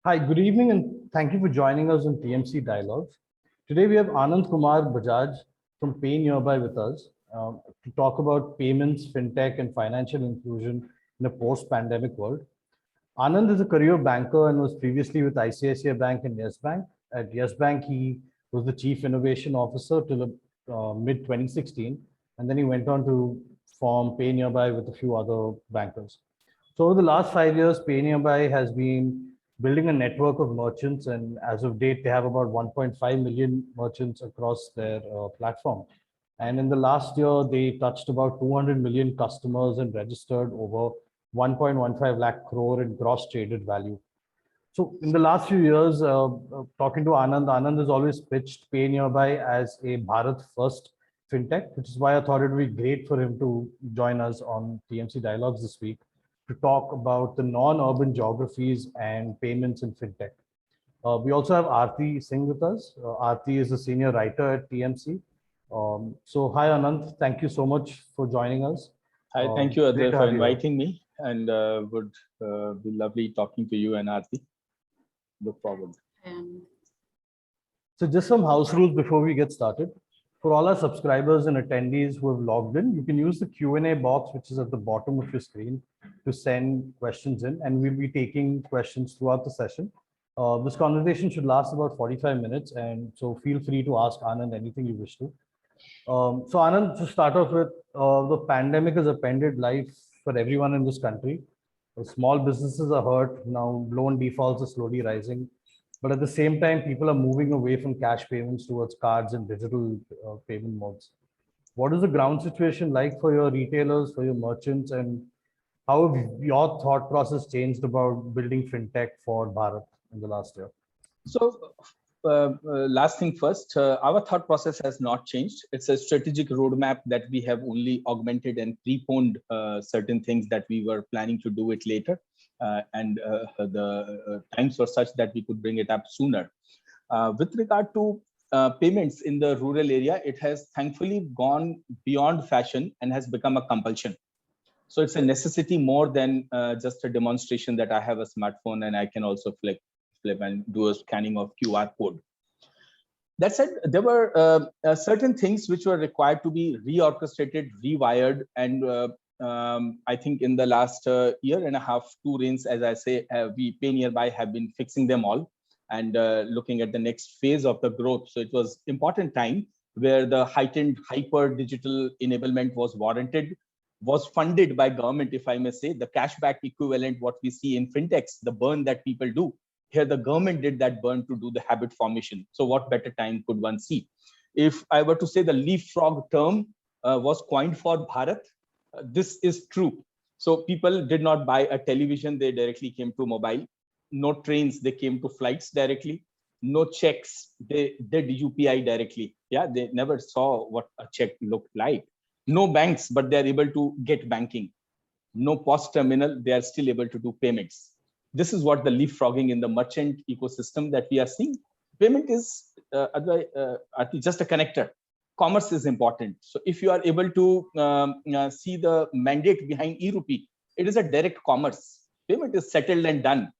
Hi, good evening, and thank you for joining us on TMC Dialogues. Today we have Anand Kumar Bajaj from Pay Nearby with us to talk about payments, fintech, and financial inclusion in a post-pandemic world. Anand is a career banker and was previously with ICICI Bank and Yes Bank. At Yes Bank, he was the Chief Innovation Officer till mid 2016, and then he went on to form Pay Nearby with a few other bankers. So over the last 5 years, Pay Nearby has been building a network of merchants, and as of date, they have about 1.5 million merchants across their platform. And in the last year, they touched about 200 million customers and registered over 1.15 lakh crore in gross traded value. So in the last few years, talking to Anand, Anand has always pitched Pay Nearby as a Bharat first fintech, which is why I thought it would be great for him to join us on TMC Dialogues this week to talk about the non-urban geographies and payments in fintech. We also have Aarti Singh with us. Aarti is a senior writer at TMC. So hi Anand, thank you so much for joining us. Hi, thank you, Great Advait, to for have you here. inviting me, and would be lovely talking to you and Aarti. Look forward. So just some house rules before we get started. For all our subscribers and attendees who have logged in, you can use the Q&A box, which is at the bottom of your screen, to send questions in, and we'll be taking questions throughout the session. This conversation should last about 45 minutes, and so feel free to ask Anand anything you wish to. So Anand, to start off with, the pandemic has upended life for everyone in this country. Small businesses are hurt. Now loan defaults are slowly rising. But at the same time, people are moving away from cash payments towards cards and digital payment modes. What is the ground situation like for your retailers, for your merchants, and how have your thought process changed about building fintech for Bharat in the last year? So, last thing first, our thought process has not changed. It's a strategic roadmap that we have only augmented and preponed certain things that we were planning to do it later. And the times were such that we could bring it up sooner. With regard to payments in the rural area, it has thankfully gone beyond fashion and has become a compulsion. So it's a necessity more than just a demonstration that I have a smartphone and I can also flip and do a scanning of QR code. That said, there were certain things which were required to be reorchestrated, rewired, and I think in the last year and a half, two reigns, as I say, we Pay Nearby have been fixing them all and looking at the next phase of the growth. So it was important time where the heightened hyper digital enablement was warranted, was funded by government, if I may say, the cashback equivalent, what we see in fintechs, the burn that people do. Here, the government did that burn to do the habit formation. So what better time could one see? If I were to say the leapfrog term was coined for Bharat, this is true. So people did not buy a television, they directly came to mobile. No trains, they came to flights directly. No checks, they did UPI directly. Yeah, they never saw what a check looked like. No banks, but they are able to get banking. No POS terminal, they are still able to do payments. This is what the leapfrogging in the merchant ecosystem that we are seeing. Payment is just a connector. Commerce is important. So if you are able to see the mandate behind e-rupee, it is a direct commerce. Payment is settled and done.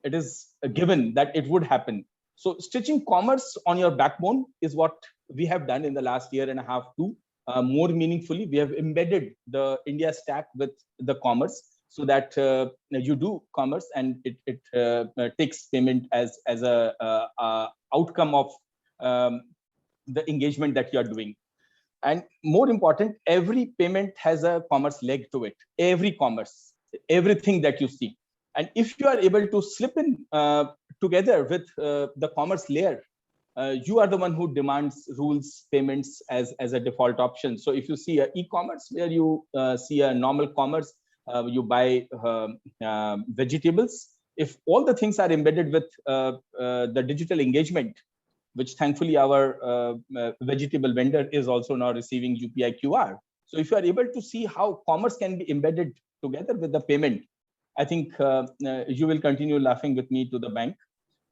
It is a given that it would happen. So stitching commerce on your backbone is what we have done in the last year and a half too. More meaningfully, we have embedded the India stack with the commerce so that you do commerce and it takes payment as a outcome of the engagement that you are doing. And more important, every payment has a commerce leg to it. Every commerce, everything that you see. And if you are able to slip in together with the commerce layer, you are the one who demands rules, payments as a default option. So if you see e-commerce where you see a normal commerce, you buy vegetables. If all the things are embedded with the digital engagement, which thankfully our vegetable vendor is also now receiving UPI QR. So if you are able to see how commerce can be embedded together with the payment, I think you will continue laughing with me to the bank.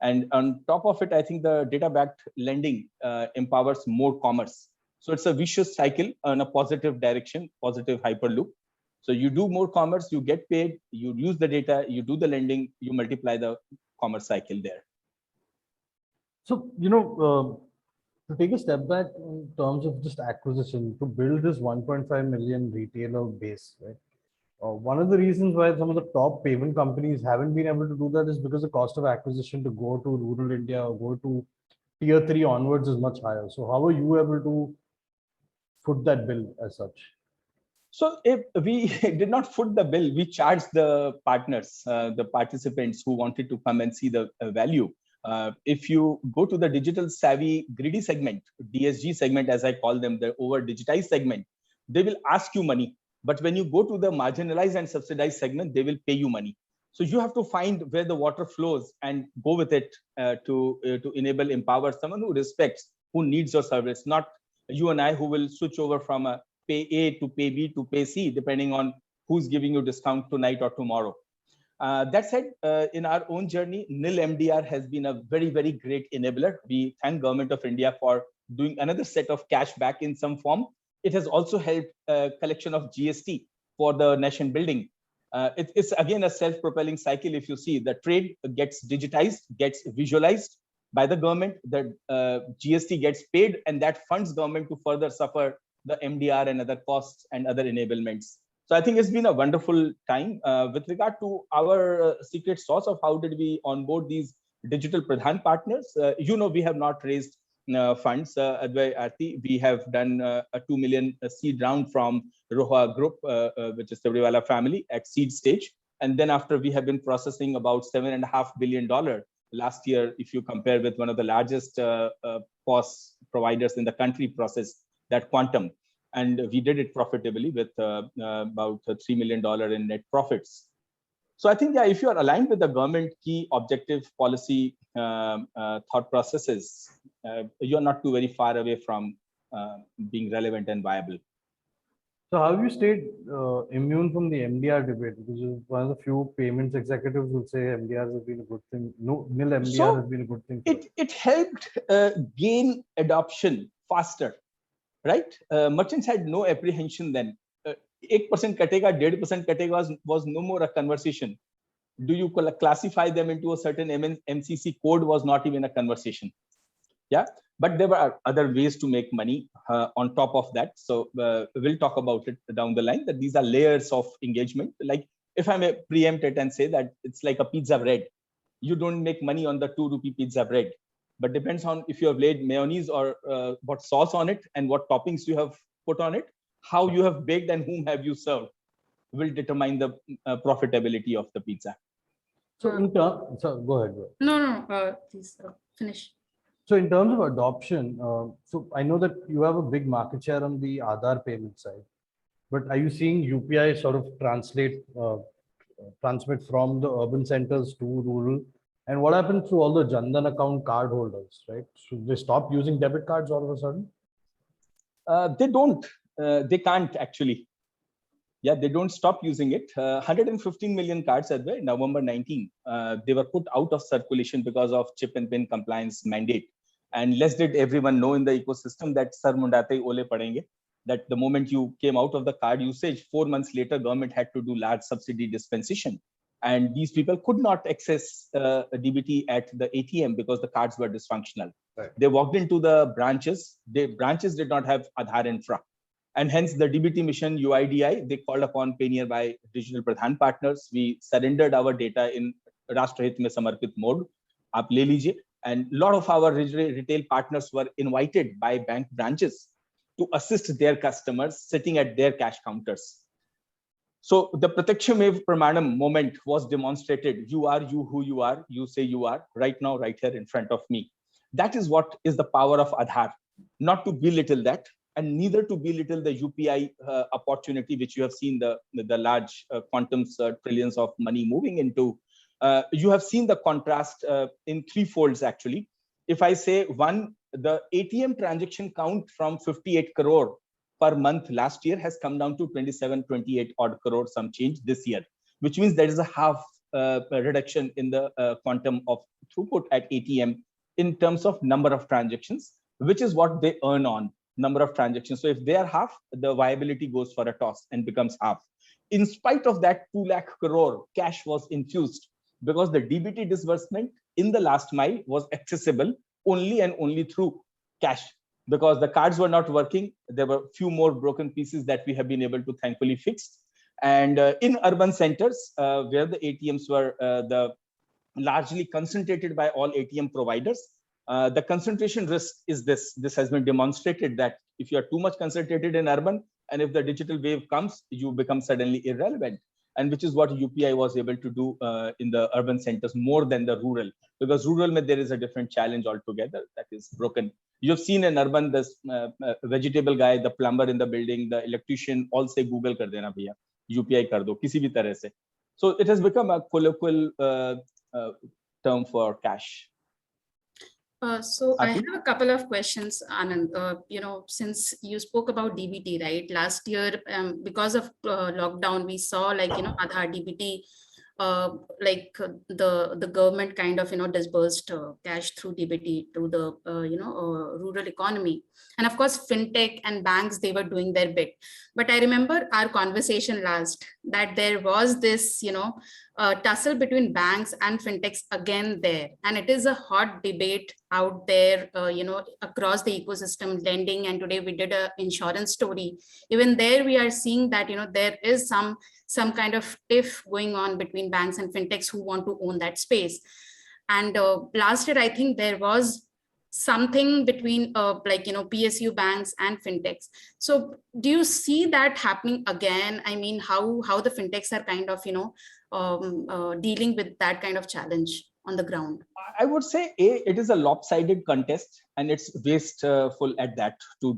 And on top of it, I think the data-backed lending empowers more commerce. So it's a vicious cycle in a positive direction, positive hyperloop. So you do more commerce, you get paid, you use the data, you do the lending, you multiply the commerce cycle there. So, to take a step back in terms of just acquisition, to build this 1.5 million retailer base, right? One of the reasons why some of the top payment companies haven't been able to do that is because the cost of acquisition to go to rural India or go to tier 3 onwards is much higher. So how are you able to foot that bill as such? So if we did not foot the bill, we charged the partners, the participants who wanted to come and see the value. If you go to the digital savvy greedy segment, DSG segment, as I call them, the over digitized segment, they will ask you money. But when you go to the marginalized and subsidized segment, they will pay you money. So you have to find where the water flows and go with it to enable, empower someone who respects, who needs your service, not you and I who will switch over from a pay A to pay B to pay C, depending on who's giving you discount tonight or tomorrow. That said, in our own journey, NIL MDR has been a very, very great enabler. We thank Government of India for doing another set of cash back in some form. It has also helped collection of GST for the nation building. It's again a self-propelling cycle. If you see, the trade gets digitized, gets visualized by the government, the GST gets paid, and that funds government to further suffer the MDR and other costs and other enablements. So I think it's been a wonderful time. With regard to our secret sauce of how did we onboard these digital Pradhan partners, we have not raised funds. Advai Aarti, we have done a 2 million seed round from Roha Group, which is Tabriwala family at seed stage. And then after we have been processing about $7.5 billion last year, if you compare with one of the largest POS providers in the country process, that quantum. And we did it profitably with about $3 million in net profits. So I think, yeah, if you are aligned with the government key objective policy thought processes, you're not too very far away from being relevant and viable. So how have you stayed immune from the MDR debate? Because one of the few payments executives will say MDRs have been a good thing. No, nil MDR has been a good thing. It helped gain adoption faster, right? Merchants had no apprehension then. 8% katega, 1.5% katega was no more a conversation. Do you classify them into a certain MCC code was not even a conversation. Yeah, but there were other ways to make money on top of that. So we'll talk about it down the line, that these are layers of engagement. Like if I may preempt it and say that it's like a pizza bread. You don't make money on the 2 rupee pizza bread, but depends on if you have laid mayonnaise or what sauce on it and what toppings you have put on it, how you have baked and whom have you served will determine the profitability of the pizza. So go ahead. No, please finish. So in terms of adoption, so I know that you have a big market share on the Aadhaar payment side, but are you seeing UPI sort of transmit from the urban centers to rural? And what happens to all the Jan Dhan account card holders, right? Should they stop using debit cards all of a sudden? They don't. They can't actually. Yeah, they don't stop using it. 115 million cards at the November 19. They were put out of circulation because of chip and pin compliance mandate. And less did everyone know in the ecosystem that sar mundate ole padenge, that the moment you came out of the card usage, 4 months later, government had to do large subsidy dispensation. And these people could not access DBT at the ATM because the cards were dysfunctional. Right. They walked into the branches. The branches did not have Aadhaar infra. And hence the DBT mission UIDI, they called upon Pay Nearby digital Pradhan partners. We surrendered our data in Rashtrahit mein samarpit mode. Aap le lijiye. And a lot of our retail partners were invited by bank branches to assist their customers sitting at their cash counters. So the Pratyaksham Pramanam moment was demonstrated. You are you who you are. You say you are right now, right here in front of me. That is what is the power of Aadhaar. Not to belittle that, and neither to belittle the UPI opportunity, which you have seen the large quantums, trillions of money moving into. You have seen the contrast in 3 folds, actually. If I say one, the ATM transaction count from 58 crore per month last year has come down to 27, 28 odd crore, some change this year, which means there is a half reduction in the quantum of throughput at ATM in terms of number of transactions, which is what they earn on number of transactions. So if they are half, the viability goes for a toss and becomes half. In spite of that, 2 lakh crore cash was infused because the DBT disbursement in the last mile was accessible only and only through cash, because the cards were not working. There were few more broken pieces that we have been able to thankfully fix. And in urban centers where the ATMs were the largely concentrated by all ATM providers, the concentration risk is this. This has been demonstrated that if you are too much concentrated in urban, and if the digital wave comes, you become suddenly irrelevant. And which is what UPI was able to do in the urban centers more than the rural, because rural there is a different challenge altogether that is broken. You have seen in urban, this vegetable guy, the plumber in the building, the electrician, all say Google kar dena bhaiya, UPI kar do, kisi bhi tarah se. So it has become a colloquial term for cash. So I Swati? have a couple of questions, Anand. Since you spoke about DBT, right? Last year, because of lockdown, we saw Aadhaar DBT, the government kind of disbursed cash through DBT to the rural economy, and of course fintech and banks, they were doing their bit. But I remember our conversation last that there was this tussle between banks and fintechs again there, and it is a hot debate out there across the ecosystem, lending, and today we did a insurance story. Even there we are seeing that there is some kind of tiff going on between banks and fintechs who want to own that space. And last year I think there was something between PSU banks and fintechs. So do you see that happening again? I mean, how the fintechs are kind of dealing with that kind of challenge on the ground? I would say it is a lopsided contest, and it's wasteful at that to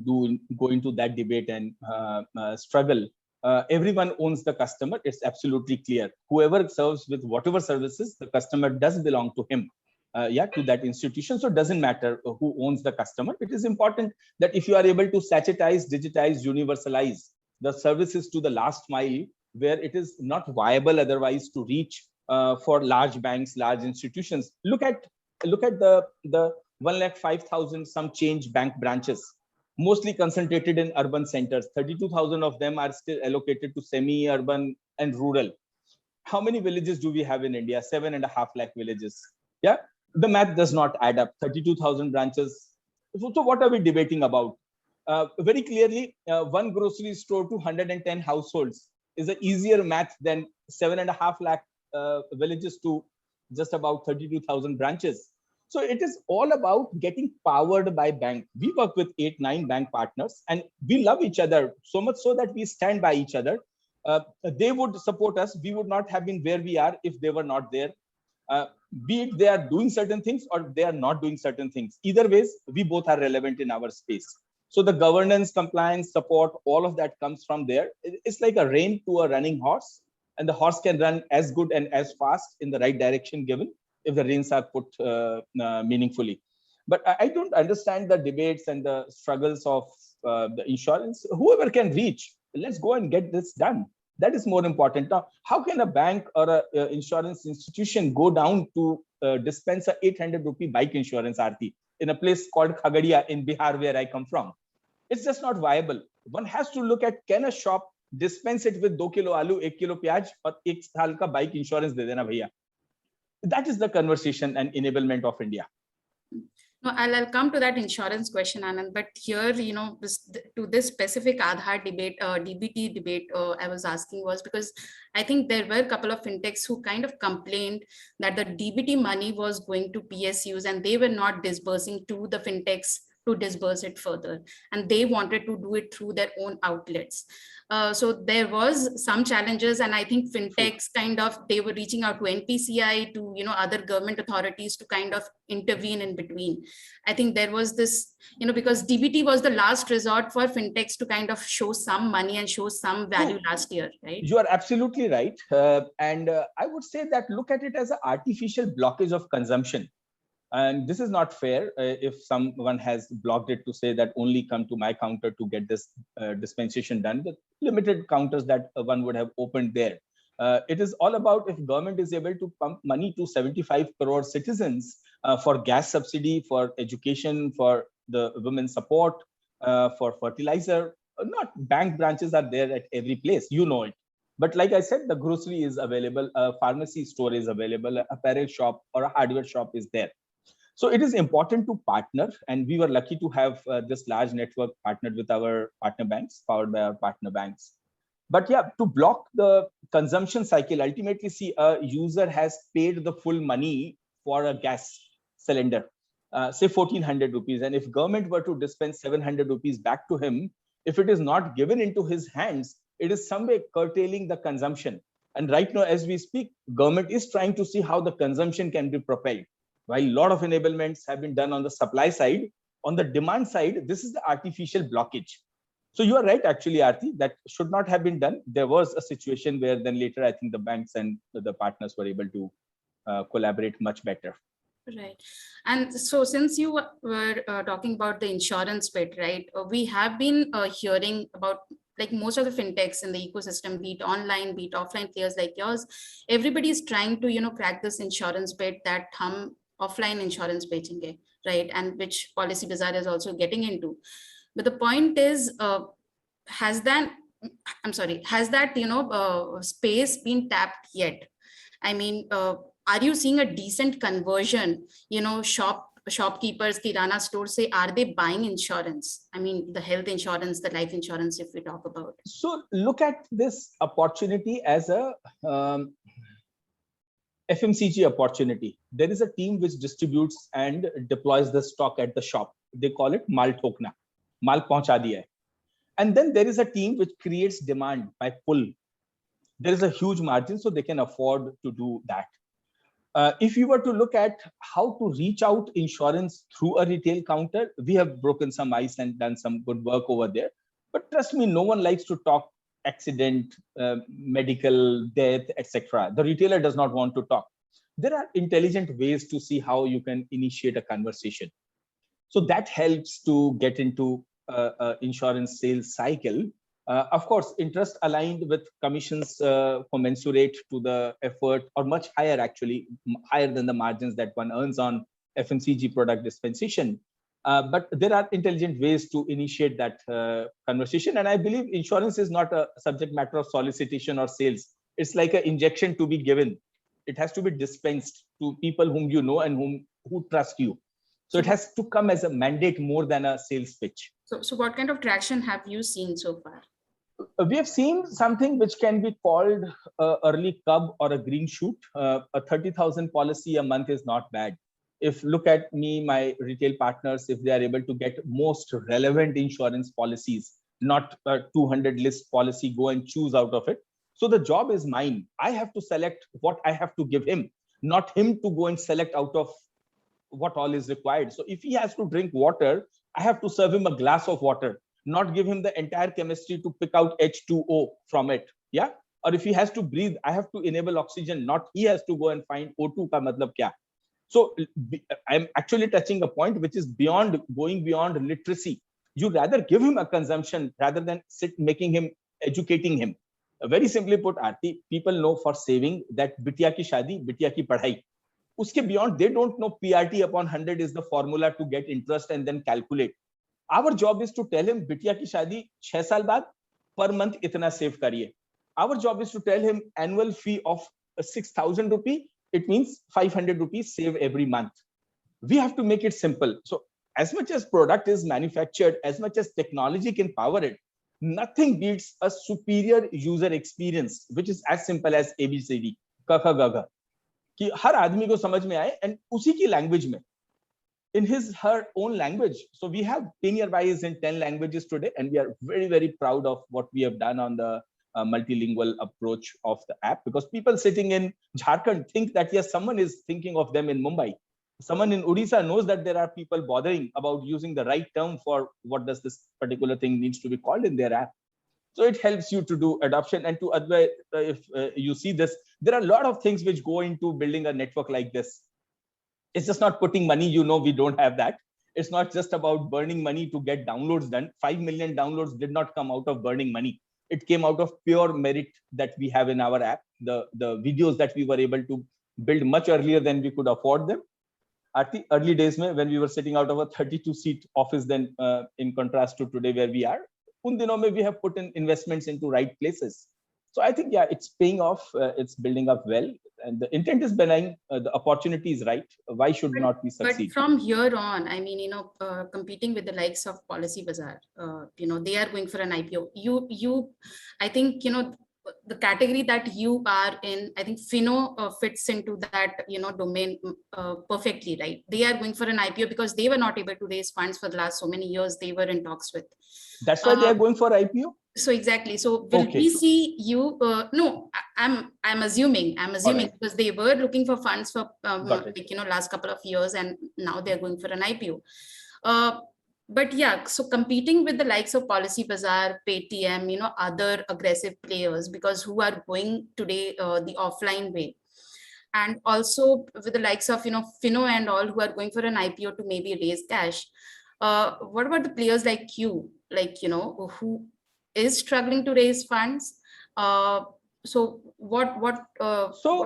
go into that debate and struggle. Everyone owns the customer. It's absolutely clear. Whoever serves with whatever services, the customer does belong to him. To that institution. So it doesn't matter who owns the customer. It is important that if you are able to sachetize, digitize, universalize the services to the last mile, where it is not viable otherwise to reach for large banks, large institutions. Look at the 105,000 some change bank branches, mostly concentrated in urban centers. 32,000 of them are still allocated to semi-urban and rural. How many villages do we have in India? 7.5 lakh villages. Yeah. The math does not add up. 32,000 branches. So what are we debating about? Very clearly, one grocery store to 110 households is an easier math than 7.5 lakh villages to just about 32,000 branches. So it is all about getting powered by bank. We work with 8-9 bank partners, and we love each other so much so that we stand by each other. They would support us. We would not have been where we are if they were not there. Be it they are doing certain things or they are not doing certain things. Either ways, we both are relevant in our space. So the governance, compliance, support, all of that comes from there. It's like a rein to a running horse, and the horse can run as good and as fast in the right direction given if the reins are put meaningfully. But I don't understand the debates and the struggles of the insurance. Whoever can reach, let's go and get this done. That is more important. Now, how can a bank or an insurance institution go down to dispense a 800 rupee bike insurance, Aarti, in a place called Khagadia in Bihar, where I come from? It's just not viable. One has to look at, can a shop dispense it with 2 kilo aloo, 1 kilo pyaj, or 1 saal ka bike insurance de dena bhaiya? That is the conversation and enablement of India. No, I'll come to that insurance question, Anand. But here, to this specific Aadhaar debate, DBT debate, I was asking was because I think there were a couple of fintechs who kind of complained that the DBT money was going to PSUs and they were not disbursing to the fintechs to disburse it further, and they wanted to do it through their own outlets. So there was some challenges, and I think fintechs they were reaching out to NPCI, to other government authorities to kind of intervene in between. I think there was this, because DBT was the last resort for fintechs to kind of show some money and show some value last year, right? You are absolutely right, and I would say that look at it as an artificial blockage of consumption. And this is not fair if someone has blocked it to say that only come to my counter to get this dispensation done. The limited counters that one would have opened there. It is all about if government is able to pump money to 75 crore citizens for gas subsidy, for education, for the women support, for fertilizer. Not bank branches are there at every place. You know it. But like I said, the grocery is available, a pharmacy store is available, a apparel shop or a hardware shop is there. So it is important to partner, and we were lucky to have this large network partnered with our partner banks, powered by our partner banks. But yeah, to block the consumption cycle, ultimately, see, a user has paid the full money for a gas cylinder, say 1400 rupees. And if government were to dispense 700 rupees back to him, if it is not given into his hands, it is some way curtailing the consumption. And right now, as we speak, government is trying to see how the consumption can be propelled. While a lot of enablements have been done on the supply side, on the demand side, this is the artificial blockage. So you are right, actually, Aarti, that should not have been done. There was a situation where then later, I think the banks and the partners were able to collaborate much better. Right. And so since you were talking about the insurance bit, right, we have been hearing about like most of the fintechs in the ecosystem, be it online, be it offline players like yours, everybody is trying to, crack this insurance bit that hum offline insurance बेचेंगे, right? And which Policy Bazaar is also getting into. But the point is, has that space been tapped yet? I mean, are you seeing a decent conversion? Shopkeepers, kirana stores say, are they buying insurance? I mean, the health insurance, the life insurance, if we talk about. So look at this opportunity as a FMCG opportunity. There is a team which distributes and deploys the stock at the shop. They call it Mal Thokna, Mal Pahuncha Diya hai. And then there is a team which creates demand by pull. There is a huge margin, so they can afford to do that. If you were to look at how to reach out insurance through a retail counter, we have broken some ice and done some good work over there. But trust me, no one likes to talk accident, medical, death, etc. The retailer does not want to talk. There are intelligent ways to see how you can initiate a conversation. So that helps to get into insurance sales cycle. Of course, interest aligned with commissions commensurate to the effort, or much higher, actually, higher than the margins that one earns on FMCG product dispensation. But there are intelligent ways to initiate that conversation. And I believe insurance is not a subject matter of solicitation or sales. It's like an injection to be given. It has to be dispensed to people whom you know and who trust you. So it has to come as a mandate more than a sales pitch. So what kind of traction have you seen so far? We have seen something which can be called early cub or a green shoot. A 30,000 policy a month is not bad. If look at me, my retail partners, if they are able to get most relevant insurance policies, not a 200 list policy, go and choose out of it. So the job is mine. I have to select what I have to give him, not him to go and select out of what all is required. So if he has to drink water, I have to serve him a glass of water, not give him the entire chemistry to pick out H2O from it. Yeah. Or if he has to breathe, I have to enable oxygen, not he has to go and find O2 ka matlab kya. So I'm actually touching a point which is going beyond literacy. You rather give him a consumption rather than educating him. Very simply put, Aarti, people know for saving that bitya ki shadi, bitya ki padhai. Uske beyond, they don't know PRT upon 100 is the formula to get interest and then calculate. Our job is to tell him, bitya ki shadi 6 saal baad per month itna save kariye. Our job is to tell him annual fee of 6,000 rupee. It means 500 rupees save every month. We have to make it simple. So as much as product is manufactured, as much as technology can power it, nothing beats a superior user experience, which is as simple as ABCD, Kaka Gaga. कि हर आदमी को समझ में आए and उसी की language में, in her own language. So we have Payoneerwise in 10 languages today, and we are very, very proud of what we have done on the multilingual approach of the app, because people sitting in Jharkhand think that yes, someone is thinking of them in Mumbai. Someone in Odisha knows that there are people bothering about using the right term for what does this particular thing needs to be called in their app. So it helps you to do adoption. And to advise, if you see this, there are a lot of things which go into building a network like this. It's just not putting money, we don't have that. It's not just about burning money to get downloads done. 5 million downloads did not come out of burning money. It came out of pure merit that we have in our app. The videos that we were able to build much earlier than we could afford them. At the early days, when we were sitting out of a 32-seat office, then in contrast to today where we are, un dinon mein we have put in investments into right places. So I think, yeah, it's paying off. It's building up well. And the intent is benign. The opportunity is right. Why should not we But succeed? from here on, I mean, competing with the likes of Policy Bazaar, they are going for an IPO. I think, the category that you are in, I think Fino fits into that, domain perfectly, right? They are going for an IPO because they were not able to raise funds for the last so many years. They were in talks with. That's why they are going for IPO. So exactly. So will we see you? No, I'm assuming because they were looking for funds for last couple of years, and now they're going for an IPO. But yeah, so competing with the likes of Policy Bazaar, Paytm, other aggressive players, because who are going today the offline way, and also with the likes of Fino and all who are going for an IPO to maybe raise cash. What about the players like you, who is struggling to raise funds? So what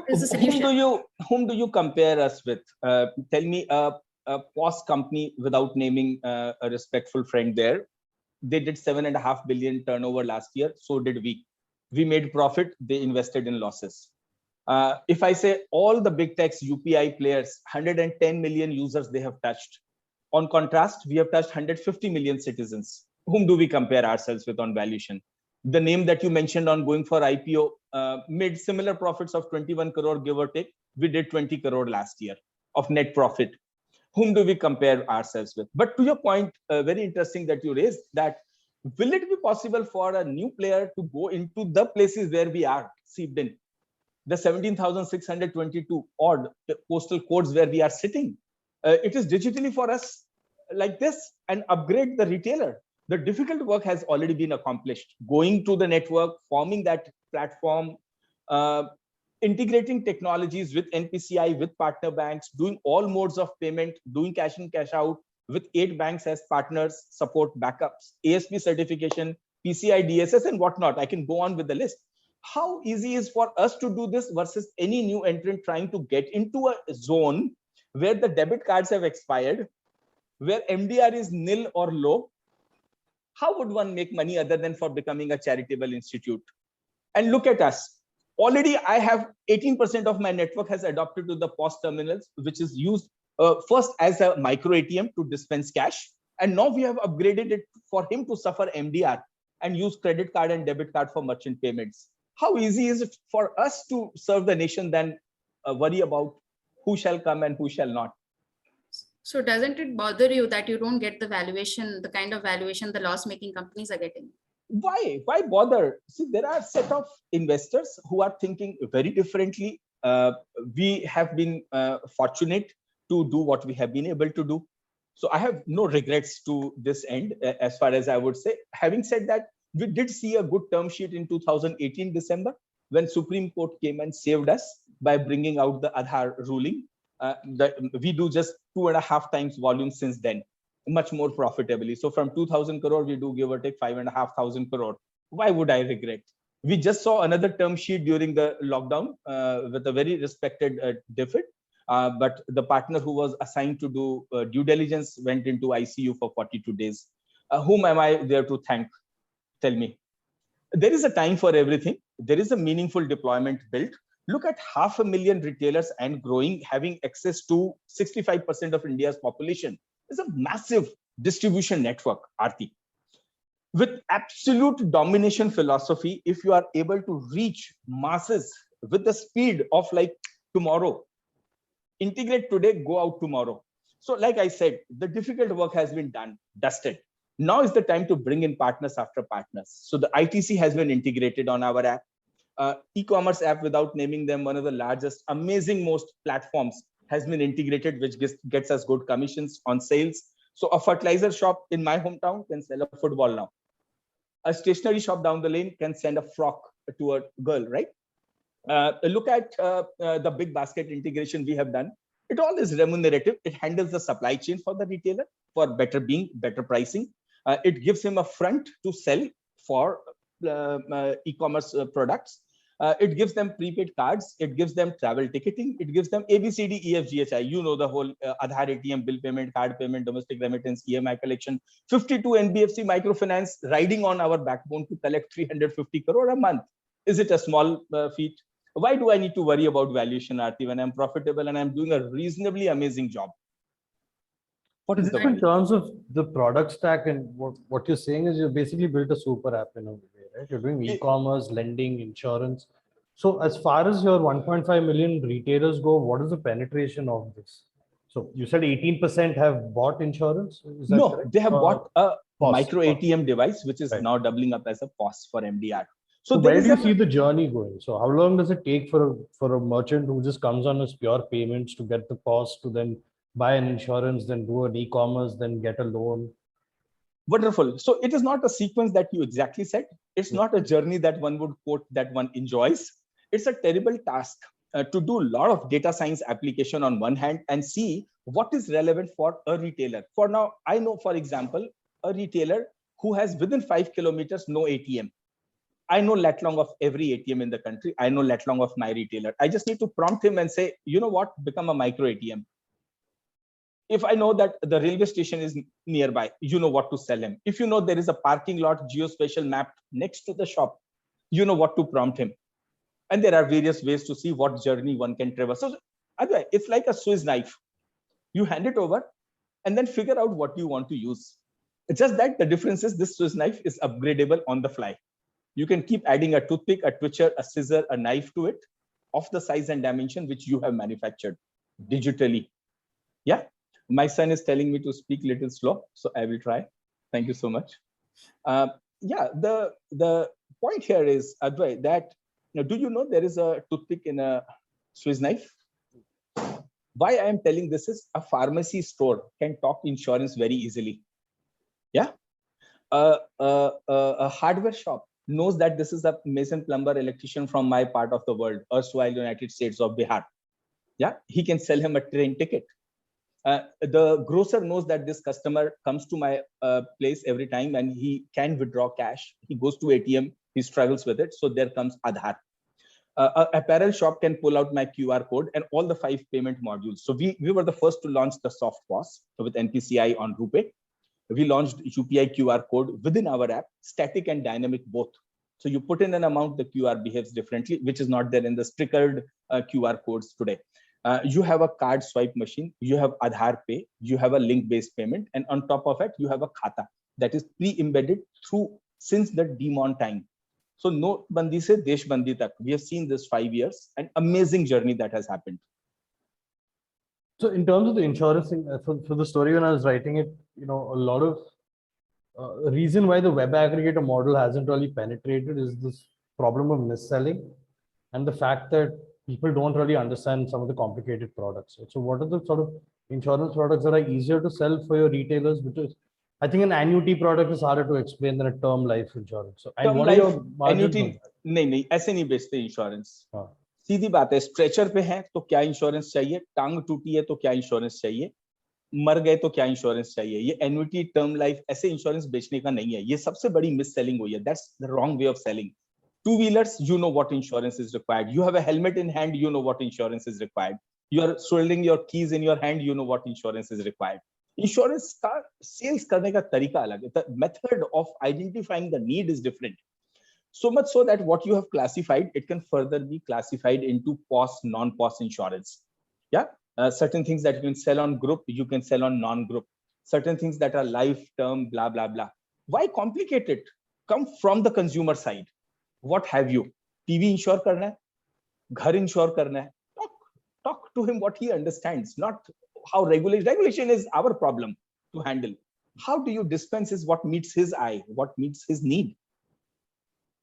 is the solution? Whom do you compare us with? Tell me a POS company without naming a respectful friend there. They did 7.5 billion turnover last year. So did we. We made profit. They invested in losses. If I say all the big techs, UPI players, 110 million users they have touched. On contrast, we have touched 150 million citizens. Whom do we compare ourselves with on valuation? The name that you mentioned on going for IPO made similar profits of 21 crore, give or take. We did 20 crore last year of net profit. Whom do we compare ourselves with? But to your point, very interesting that you raised, that will it be possible for a new player to go into the places where we are seeped in? The 17,622 odd postal codes where we are sitting. It is digitally for us like this, and upgrade the retailer. The difficult work has already been accomplished. Going to the network, forming that platform, integrating technologies with NPCI, with partner banks, doing all modes of payment, doing cash in, cash out, with 8 banks as partners, support backups, ASP certification, PCI DSS, and whatnot. I can go on with the list. How easy is for us to do this versus any new entrant trying to get into a zone where the debit cards have expired, where MDR is nil or low? How would one make money other than for becoming a charitable institute? And look at us. Already I have 18% of my network has adopted to the POS terminals, which is used first as a micro ATM to dispense cash. And now we have upgraded it for him to suffer MDR and use credit card and debit card for merchant payments. How easy is it for us to serve the nation than worry about who shall come and who shall not? So doesn't it bother you that you don't get the valuation, the kind of valuation the loss-making companies are getting? Why bother? See, there are a set of investors who are thinking very differently. We have been fortunate to do what we have been able to do. So I have no regrets to this end, as far as I would say. Having said that, we did see a good term sheet in 2018 December, when Supreme Court came and saved us by bringing out the Aadhaar ruling. We do just 2.5 times volume since then, much more profitably. So from 2,000 crore, we do give or take 5,500 crore. Why would I regret? We just saw another term sheet during the lockdown with a very respected DFID. But the partner who was assigned to do due diligence went into ICU for 42 days. Whom am I there to thank? Tell me. There is a time for everything. There is a meaningful deployment built. Look at 500,000 retailers and growing, having access to 65% of India's population. It's a massive distribution network, Aarti. With absolute domination philosophy, if you are able to reach masses with the speed of like tomorrow, integrate today, go out tomorrow. So like I said, the difficult work has been done, dusted. Now is the time to bring in partners after partners. So the ITC has been integrated on our app. E-commerce app, without naming them, one of the largest, amazing most platforms has been integrated, which gets us good commissions on sales. So a fertilizer shop in my hometown can sell a football now. A stationery shop down the lane can send a frock to a girl, right? Look at the big basket integration we have done. It all is remunerative. It handles the supply chain for the retailer for better pricing. It gives him a front to sell for e-commerce products. It gives them prepaid cards. It gives them travel ticketing. It gives them ABCD, EFGHI. You know the whole Aadhaar, ATM, bill payment, card payment, domestic remittance, EMI collection. 52 NBFC microfinance riding on our backbone to collect 350 crore a month. Is it a small feat? Why do I need to worry about valuation, Aarti, when I'm profitable and I'm doing a reasonably amazing job? What is the In value? terms of the product stack, and what you're saying is you basically built a super app in a way, right? You're doing e-commerce, lending, insurance. So as far as your 1.5 million retailers go, what is the penetration of this? So you said 18% have bought insurance. Is that No, correct? they have bought a POS. micro ATM device, which is Right. now doubling up as a POS for MDR. So So there where is do you a see the journey going? So how long does it take for a merchant who just comes on as pure payments to get the POS to then buy an insurance, then do an e-commerce, then get a loan? wonderful. So it is not a sequence that you exactly said. It's Yeah. not a journey that one would quote that one enjoys. It's a terrible task to do a lot of data science application on one hand and see what is relevant for a retailer. For now, I know, for example, a retailer who has within 5 kilometers no ATM. I know lat long of every ATM in the country. I know lat long of my retailer. I just need to prompt him and say, you know what, become a micro ATM. If I know that the railway station is nearby, you know what to sell him. If you know there is a parking lot geospatial mapped next to the shop, you know what to prompt him. And there are various ways to see what journey one can traverse. So it's like a Swiss knife. You hand it over and then figure out what you want to use. It's just that the difference is this Swiss knife is upgradable on the fly. You can keep adding a toothpick, a twitcher, a scissor, a knife to it of the size and dimension which you have manufactured digitally. Yeah. My son is telling me to speak a little slow, so I will try. Thank you so much. Yeah, the point here is, Advait, that do you know there is a toothpick in a Swiss knife? Why I am telling this is a pharmacy store can talk insurance very easily. Yeah, a hardware shop knows that this is a mason, plumber, electrician from my part of the world, erstwhile United States of Bihar. Yeah, he can sell him a train ticket. The grocer knows that this customer comes to my place every time and he can withdraw cash. He goes to ATM, he struggles with it. So there comes Aadhaar. An apparel shop can pull out my QR code and all the 5 payment modules. So we were the first to launch the soft POS with NPCI on RuPay. We launched UPI QR code within our app, static and dynamic both. So you put in an amount, the QR behaves differently, which is not there in the stickered QR codes today. You have a card swipe machine, you have Aadhaar Pay, you have a link-based payment, and on top of it, you have a khata that is pre-embedded through since the demon time. So no bandi se desh bandi tak. We have seen this 5 years, an amazing journey that has happened. So in terms of the insurance thing, for the story when I was writing it, a lot of reason why the web aggregator model hasn't really penetrated is this problem of mis-selling and the fact that people don't really understand some of the complicated products. So what are the sort of insurance products that are easier to sell for your retailers? Because I think an annuity product is harder to explain than a term life insurance. So, and what are your margins on that? नहीं ऐसे नहीं बेचते insurance. सीधी बात है, stretcher पे है तो क्या इंश्योरेंस चाहिए, टांग टूटी है तो क्या इंश्योरेंस चाहिए, मर गए तो क्या इंश्योरेंस चाहिए. ये एन्युटी, टर्म लाइफ ऐसे इंश्योरेंस बेचने का नहीं है. ये सबसे बड़ी मिस सेलिंग हुई है. That's the wrong way of selling. Two-wheelers, you know what insurance is required. You have a helmet in hand, you know what insurance is required. You are holding your keys in your hand, you know what insurance is required. Insurance का sales करने का तरीका अलग है. The method of identifying the need is different. So much so that what you have classified, it can further be classified into POS, non-POS insurance. Yeah, certain things that you can sell on group, you can sell on non-group. Certain things that are life, term, blah, blah, blah. Why complicate it? Come from the consumer side. What have you? TV insure करना है, घर insure करना है. Talk to him what he understands, not how regulation is our problem to handle. How do you dispense is what meets his eye, what meets his need.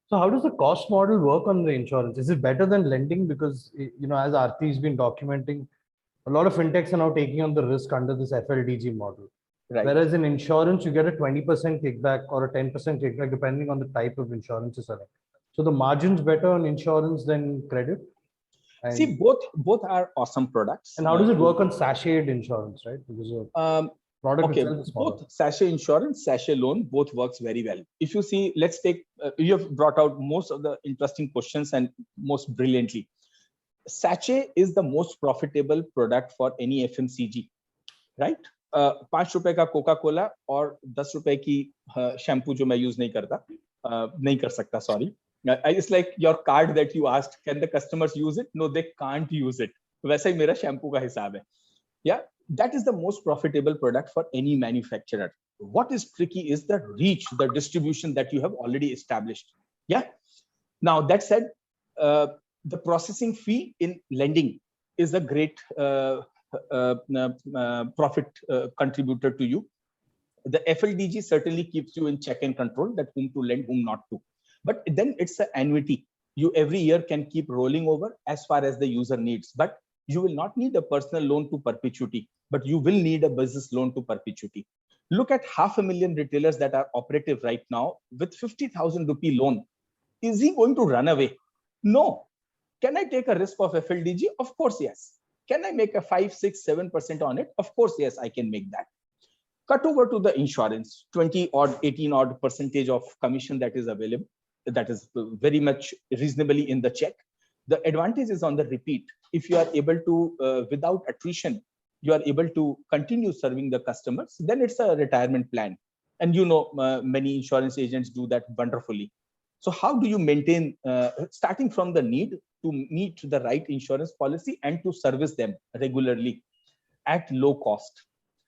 So how does the cost model work on the insurance? Is it better than lending? Because, as Aarti has been documenting, a lot of fintechs are now taking on the risk under this FLDG model. Right. Whereas in insurance, you get a 20% kickback or a 10% kickback, depending on the type of insurance you select. So the margin's better on insurance than credit? And see, both are awesome products. And how does it work on sachet insurance, right? Because your product itself is smaller. Both sachet insurance, sachet loan, both works very well. If you see, let's take, you have brought out most of the interesting questions and most brilliantly. Sachet is the most profitable product for any FMCG, right? 5 रुपए का Coca Cola और 10 रुपए की shampoo जो मैं use नहीं कर सकता, sorry. It's like your card that you asked, can the customers use it? No, they can't use it. वैसा ही मेरा shampoo का हिसाब है. Yeah, that is the most profitable product for any manufacturer. What is tricky is the reach, the distribution that you have already established. Yeah. Now that said, the processing fee in lending is a great profit contributor to you. The FLDG certainly keeps you in check and control that whom to lend, whom not to. But then it's an annuity. You every year can keep rolling over as far as the user needs. But you will not need a personal loan to perpetuity, but you will need a business loan to perpetuity. Look at 500,000 retailers that are operative right now with 50,000 rupee loan. Is he going to run away? No. Can I take a risk of FLDG? Of course, yes. Can I make a 5, 6, 7% on it? Of course, yes, I can make that. Cut over to the insurance, 20 odd, 18 odd percentage of commission that is available. That is very much reasonably in the check. The advantage is on the repeat. If you are able to, without attrition, you are able to continue serving the customers, then it's a retirement plan. And you know, many insurance agents do that wonderfully. So how do you maintain, starting from the need to meet the right insurance policy and to service them regularly at low cost?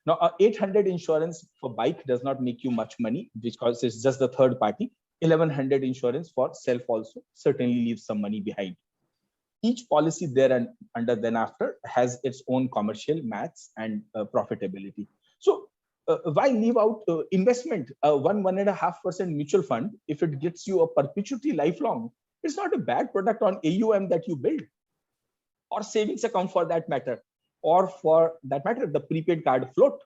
Now, 800 insurance for bike does not make you much money because it's just the third party. 1100 insurance for self also certainly leaves some money behind. Each policy there and under then after has its own commercial maths and profitability. So why leave out investment? 1.5% mutual fund, if it gets you a perpetuity lifelong, it's not a bad product on AUM that you build, or savings account for that matter, or for that matter, the prepaid card float.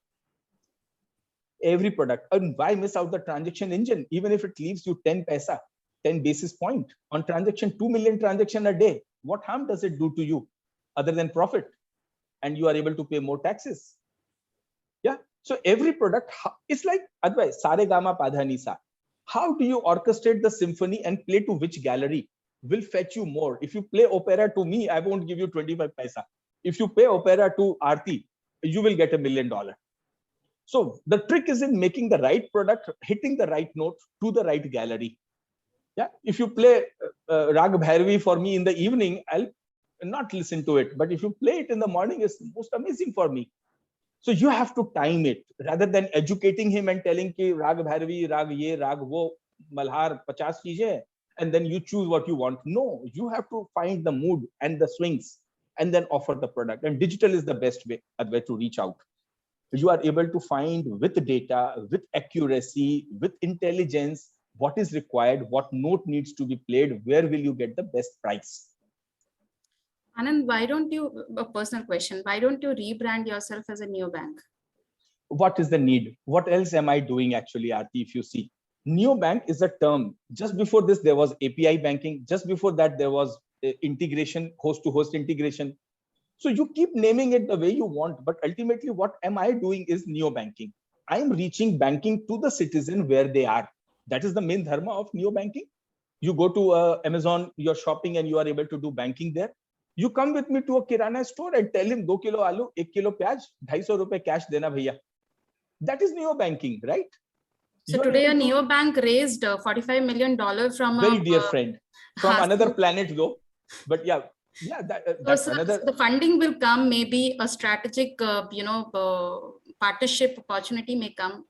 Every product. And why miss out the transaction engine? Even if it leaves you 10 paisa, 10 basis point on transaction, 2 million transaction a day, what harm does it do to you other than profit? And you are able to pay more taxes. Yeah. So every product, it's like advice, Sare Gama Pada Nisa. How do you orchestrate the symphony and play to which gallery will fetch you more? If you play opera to me, I won't give you 25 paisa. If you pay opera to Aarti, you will get $1 million. So the trick is in making the right product, hitting the right note to the right gallery. Yeah, if you play Rag Bhairavi for me in the evening, I'll not listen to it. But if you play it in the morning, it's most amazing for me. So you have to time it rather than educating him and telling ki Rag Bhairavi, Rag ye, Rag wo, Malhar 50 cheezein, and then you choose what you want. No, you have to find the mood and the swings and then offer the product. And digital is the best way to reach out. You are able to find with data, with accuracy, with intelligence, what is required, what note needs to be played, where will you get the best price. Anand, why don't you, a personal question, why don't you rebrand yourself as a neobank? What is the need? What else am I doing actually, Aarti, if you see? Neobank is a term. Just before this, there was API banking. Just before that, there was integration, host-to-host integration. So you keep naming it the way you want, but ultimately what am I doing is neobanking. I am reaching banking to the citizen where they are. That is the main dharma of neobanking. You go to Amazon, you're shopping and you are able to do banking there. You come with me to a kirana store and tell him 2 kilo aloo, 1 kilo pyaj, 250 rupees cash dena bhaiya. That is neobanking, right? So today a neobank raised $45 million from very dear friend from another planet though. But yeah. Yeah, that's another. So the funding will come, maybe a strategic, partnership opportunity may come.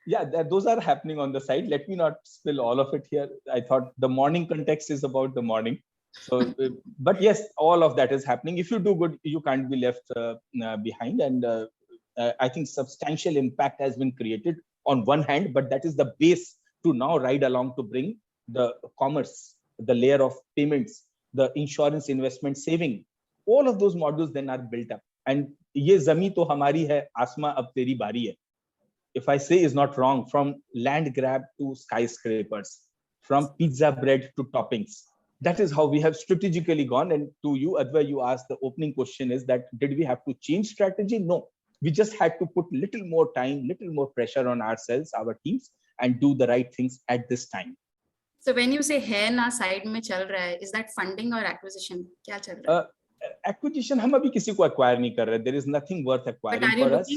Yeah, those are happening on the side. Let me not spill all of it here. I thought the morning context is about the morning. So, but yes, all of that is happening. If you do good, you can't be left behind. And I think substantial impact has been created on one hand, but that is the base to now ride along to bring the commerce, the layer of payments, the insurance, investment, saving, all of those modules then are built up. And ye zami to hamari hai, asma ab teri bari hai. If I say is not wrong, from land grab to skyscrapers, from pizza bread to toppings. That is how we have strategically gone. And to you, Advai, you asked, the opening question is that, did we have to change strategy? No, we just had to put little more time, little more pressure on ourselves, our teams, and do the right things at this time. So when you say hai na side mein chal raha hai, is that funding or acquisition? Kya chal raha hai? Acquisition, हम अभी किसी को acquire नहीं कर रहे. There is nothing worth acquiring for us.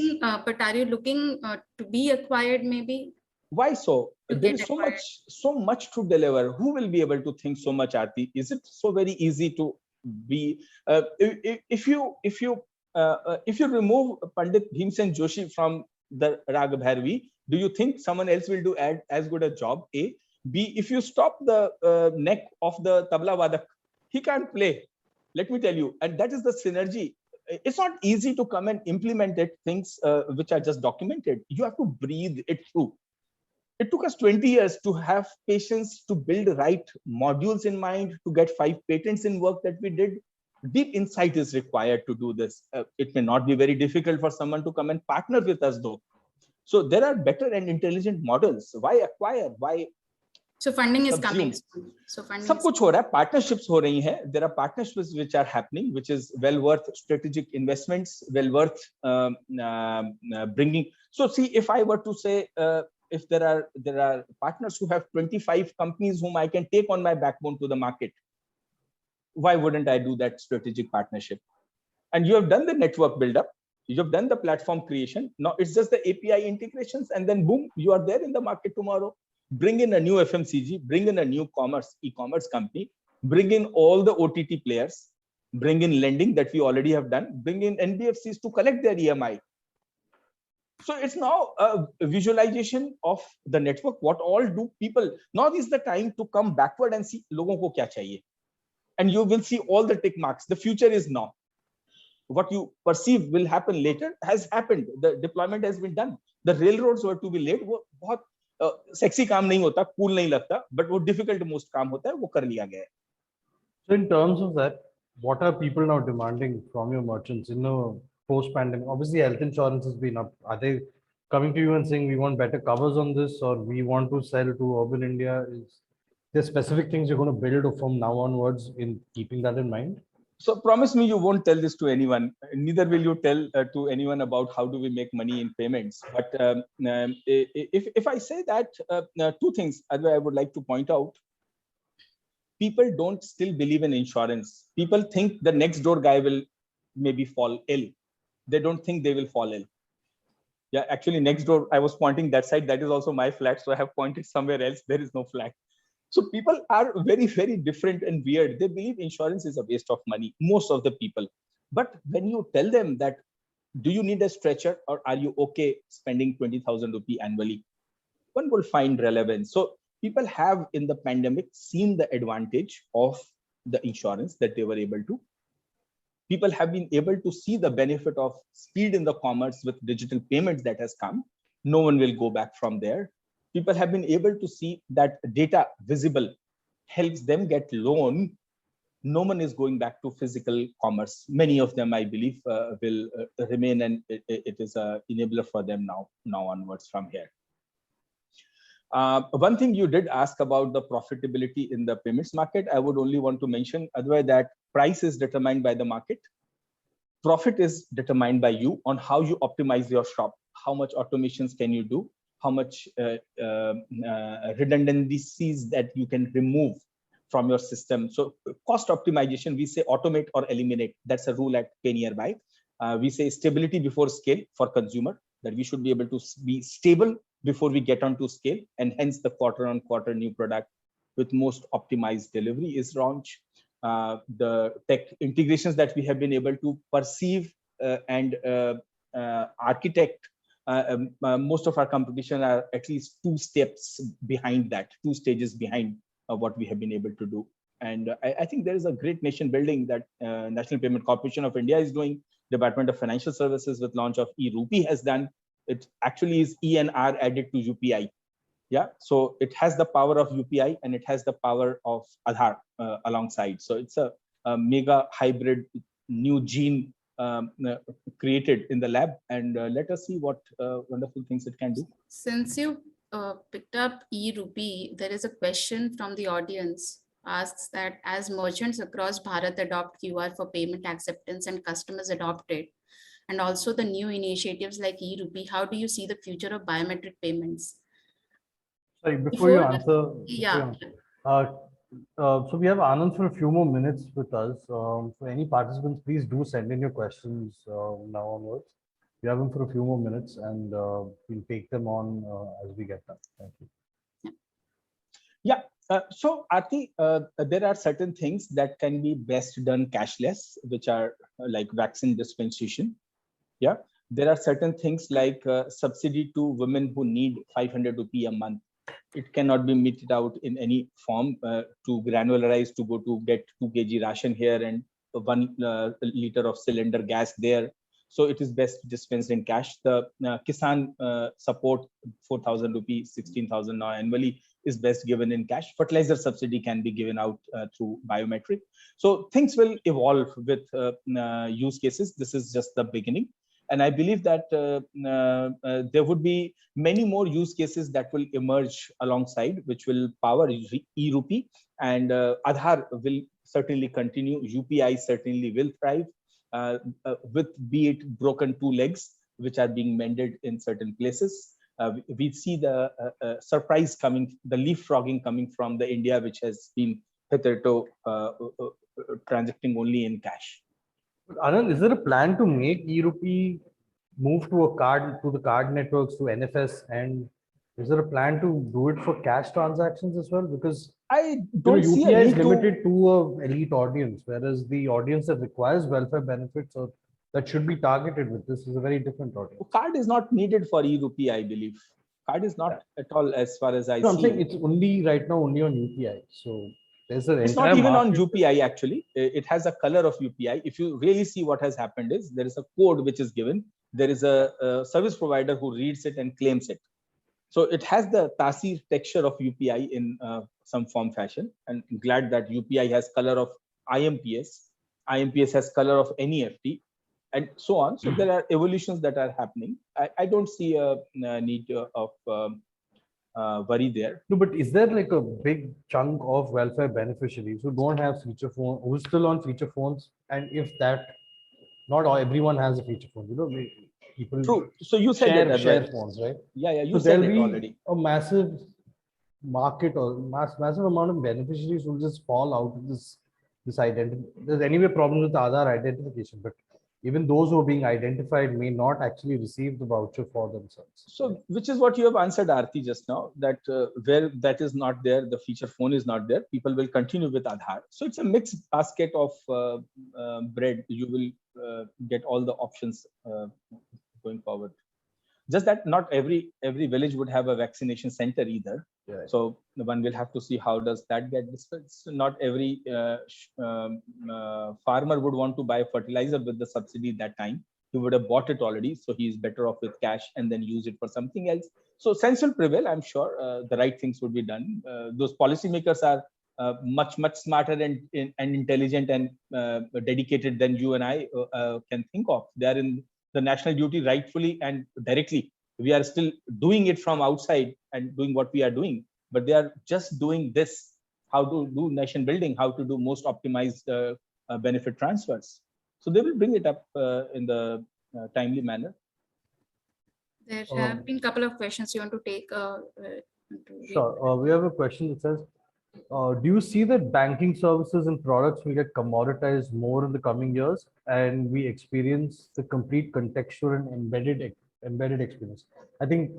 But are you looking to be acquired maybe? Why so? To There get is acquired. so much to deliver. Who will be able to think so much, Aarti? Is it so very easy to be? If you remove Pandit Bhimsen Joshi from the Rag Bhairavi, do you think someone else will do as good a job? A. B. If you stop the neck of the tabla wadak, he can't play. Let me tell you, and that is the synergy. It's not easy to come and implement it, things which are just documented. You have to breathe it through. It took us 20 years to have patience to build right modules in mind, to get 5 patents in work that we did. Deep insight is required to do this. It may not be very difficult for someone to come and partner with us though. So there are better and intelligent models. Why acquire? Why So funding is coming subsume? soon. So funding सब is कुछ हो रहा है, partnerships हो रही हैं. There are partnerships which are happening, which is well worth strategic investments, well worth bringing. So see, if I were to say, if there are partners who have 25 companies whom I can take on my backbone to the market, why wouldn't I do that strategic partnership? And you have done the network build-up, you have done the platform creation. Now it's just the API integrations, and then boom, you are there in the market tomorrow. Bring in a new FMCG, bring in a new e-commerce company, bring in all the OTT players, bring in lending that we already have done, bring in NBFCs to collect their EMI. So it's now a visualization of the network. What all do people? Now is the time to come backward and see logon ko kya chahiye. And you will see all the tick marks. The future is now. What you perceive will happen later has happened. The deployment has been done. The railroads were to be laid. वो बहुत sexy काम नहीं होता, cool नहीं लगता, but वो difficult most काम होता है, वो कर लिया गया है. So in terms of that, what are people now demanding from your merchants in the post-pandemic? Obviously, health insurance has been up. Are they coming to you and saying we want better covers on this, or we want to sell to urban India? Is there specific things you're going to build from now onwards in keeping that in mind? So promise me you won't tell this to anyone. Neither will you tell to anyone about how do we make money in payments. But if I say that, two things I would like to point out. People don't still believe in insurance. People think the next door guy will maybe fall ill. They don't think they will fall ill. Yeah, actually next door, I was pointing that side. That is also my flat. So I have pointed somewhere else. There is no flat. So people are very, very different and weird. They believe insurance is a waste of money, most of the people. But when you tell them that, do you need a stretcher or are you okay spending 20,000 rupees annually? One will find relevance. So people have in the pandemic seen the advantage of the insurance that they were able to. People have been able to see the benefit of speed in the commerce with digital payments that has come. No one will go back from there. People have been able to see that data visible helps them get loan. No one is going back to physical commerce. Many of them, I believe, will remain, and it is an enabler for them now onwards from here. One thing you did ask about the profitability in the payments market, I would only want to mention, Advay, that price is determined by the market. Profit is determined by you on how you optimize your shop. How much automations can you do? How much redundancies that you can remove from your system. So cost optimization, we say automate or eliminate. That's a rule at PayNearby. We say stability before scale for consumer, that we should be able to be stable before we get onto scale, and hence the quarter-on-quarter new product with most optimized delivery is launch. The tech integrations that we have been able to perceive and architect, most of our competition are at least 2 steps behind that, 2 stages behind what we have been able to do. And I think there is a great nation building that National Payment Corporation of India is doing. Department of Financial Services with launch of e-Rupee has done. It actually is ENR added to UPI. Yeah, so it has the power of UPI and it has the power of Aadhaar alongside. So it's a mega hybrid new gene created in the lab, and let us see what wonderful things it can do. Since you picked up e-Rupee, there is a question from the audience. Asks that as merchants across Bharat adopt QR for payment acceptance and customers adopt it, and also the new initiatives like e-Rupee, how do you see the future of biometric payments? Sorry, before you answer, yeah. So we have Anand for a few more minutes with us. For any participants, please do send in your questions now onwards. We have them for a few more minutes, and we'll take them on as we get them. Thank you. Yeah. So Aarti, there are certain things that can be best done cashless, which are like vaccine dispensation. Yeah. There are certain things like subsidy to women who need 500 rupee a month. It cannot be meted out in any form to granularize to go to get 2 kg ration here and 1 liter of cylinder gas there. So it is best dispensed in cash. The Kisan support 4,000 rupees, 16,000 now annually is best given in cash. Fertilizer subsidy can be given out through biometric. So things will evolve with use cases. This is just the beginning. And I believe that there would be many more use cases that will emerge alongside, which will power e-rupee, and Aadhaar will certainly continue. UPI certainly will thrive with, be it broken 2 legs, which are being mended in certain places. We see the surprise coming, the leapfrogging coming from the India, which has been hitherto transacting only in cash. Anand, is there a plan to make e-rupee move to a card, to the card networks, to NFS, and is there a plan to do it for cash transactions as well? Because I don't see a UPI is need to. limited to a elite audience, whereas the audience that requires welfare benefits or that should be targeted with this is a very different audience. Card is not needed for e-rupee, I believe. Card is not at all, as far as I No, I'm see. saying it's only right now only on UPI. So there's an It's entire not even on market. UPI actually. It has a color of UPI. If you really see what has happened is there is a code which is given. There is a service provider who reads it and claims it. So it has the Tasir texture of UPI in some form fashion. And I'm glad that UPI has color of IMPS. IMPS has color of NEFT, and so on. So there are evolutions that are happening. I don't see a need of worry there. No, but is there like a big chunk of welfare beneficiaries who don't have feature phone, who's still on feature phones? And if that, not all, everyone has a feature phone, people True. So you said it as share well. phones, right? Yeah, yeah. You So said there'll it be already. a massive market or massive amount of beneficiaries will just fall out of this identity. There's anyway problems with Aadhaar identification, but even those who are being identified may not actually receive the voucher for themselves. So, which is what you have answered, Aarti, just now, that where that is not there, the feature phone is not there, people will continue with Aadhaar. So it's a mixed basket of bread. You will get all the options going forward. Just that not every village would have a vaccination center either. Right. So one will have to see how does that get dispensed. Not every farmer would want to buy fertilizer with the subsidy that time. He would have bought it already, so he is better off with cash and then use it for something else. So sense will prevail. I'm sure the right things would be done. Those policymakers are much smarter and intelligent and dedicated than you and I can think of. They are in the national duty rightfully and directly. We are still doing it from outside and doing what we are doing, but they are just doing this, how to do nation building, how to do most optimized benefit transfers. So they will bring it up in the timely manner. There have been a couple of questions you want to take. Sure. We have a question that says, do you see that banking services and products will get commoditized more in the coming years and we experience the complete contextual and embedded experience? I think